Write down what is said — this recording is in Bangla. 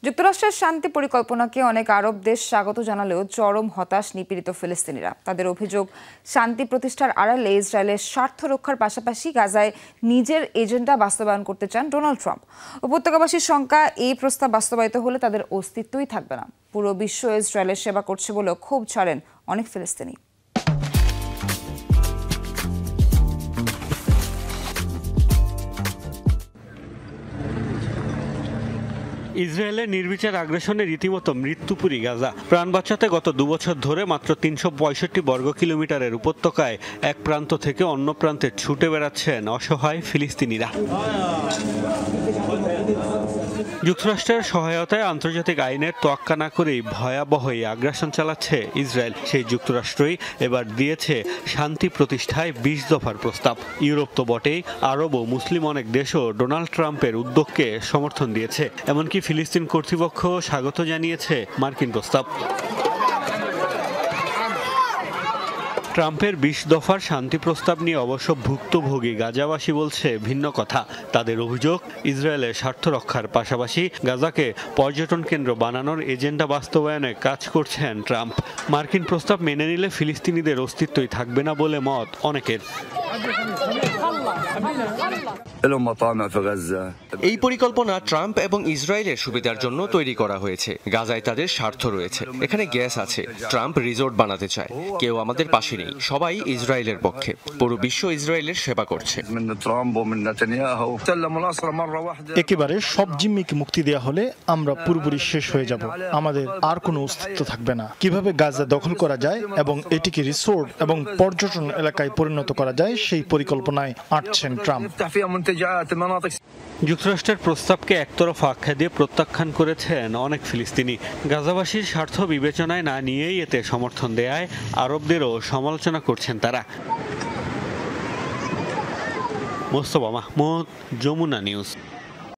যুক্তরাষ্ট্রের শান্তি পরিকল্পনাকে অনেক আরব দেশ স্বাগত জানালেও চরম হতাশ নিপীড়িত ফিলিস্তিনিরা। তাদের অভিযোগ, শান্তি প্রতিষ্ঠার আড়ালে ইসরায়েলের স্বার্থ রক্ষার পাশাপাশি গাজায় নিজের এজেন্ডা বাস্তবায়ন করতে চান ডোনাল্ড ট্রাম্প। উপত্যকাবাসীর শঙ্কা, এই প্রস্তাব বাস্তবায়িত হলে তাদের অস্তিত্বই থাকবে না। পুরো বিশ্ব ইসরায়েলের সেবা করছে বলেও ক্ষোভ ছাড়েন অনেক ফিলিস্তিনি। ইসরায়েলের নির্বিচার আগ্রাসনে রীতিমতো মৃত্যুপুরী গাজা। প্রাণ বাঁচাতে গত 2 বছর ধরে মাত্র 365 বর্গ কিলোমিটারের উপত্যকায় এক প্রান্ত থেকে অন্য প্রান্তে ছুটে বেড়াচ্ছেন অসহায় ফিলিস্তিনিরা। যুক্তরাষ্ট্রের সহায়তায় আন্তর্জাতিক আইনের তোয়াক্কা না করেই ভয়াবহ এই আগ্রাসন চালাচ্ছে ইসরায়েল। সেই যুক্তরাষ্ট্রই এবার দিয়েছে শান্তি প্রতিষ্ঠায় 20 দফার প্রস্তাব। ইউরোপ তো বটেই, আরব ও মুসলিম অনেক দেশও ডোনাল্ড ট্রাম্পের উদ্যোগকে সমর্থন দিয়েছে। এমনকি ফিলিস্তিন কর্তৃপক্ষ স্বাগত জানিয়েছে মার্কিন প্রস্তাব। ট্রাম্পের 20 দফার শান্তি প্রস্তাব নিয়ে অবশ্য ভুক্তভোগী গাজাবাসী বলছে ভিন্ন কথা। তাদের অভিযোগ, ইসরায়েলের স্বার্থ রক্ষার পাশাপাশি গাজাকে পর্যটন কেন্দ্র বানানোর এজেন্ডা বাস্তবায়নে কাজ করছেন ট্রাম্প। মার্কিন প্রস্তাব মেনে নিলে ফিলিস্তিনিদের অস্তিত্বই থাকবে না বলে মত অনেকের। এই পরিকল্পনা ট্রাম্প এবং ইসরায়েলের সুবিধার জন্য তৈরি করা হয়েছে। গাজায় তাদের স্বার্থ রয়েছে, এখানে গ্যাস আছে। ট্রাম্প রিসোর্ট বানাতে চায়, কেউ আমাদের পাশে নেই, সবাই ইসরায়েলের পক্ষে। পুরো বিশ্ব ইসরায়েলের সেবা করছে। একেবারে সব জিম্মিকে মুক্তি দেওয়া হলে আমরা পুরোপুরি শেষ হয়ে যাব, আমাদের আর কোনো অস্তিত্ব থাকবে না। কিভাবে গাজা দখল করা যায় এবং এটিকে রিসোর্ট এবং পর্যটন এলাকায় পরিণত করা যায় সেই পরিকল্পনায় আঁটছেন ট্রাম্প। যুক্তরাষ্ট্রের প্রস্তাবকে একতরফা আখ্যা দিয়ে প্রত্যাখ্যান করেছেন অনেক ফিলিস্তিনি। গাজাবাসীর স্বার্থ বিবেচনায় না নিয়েই এতে সমর্থন দেয়ায় আরবদেরও সমালোচনা করছেন তারা। মোস্তফা মাহমুদ, যমুনা নিউজ।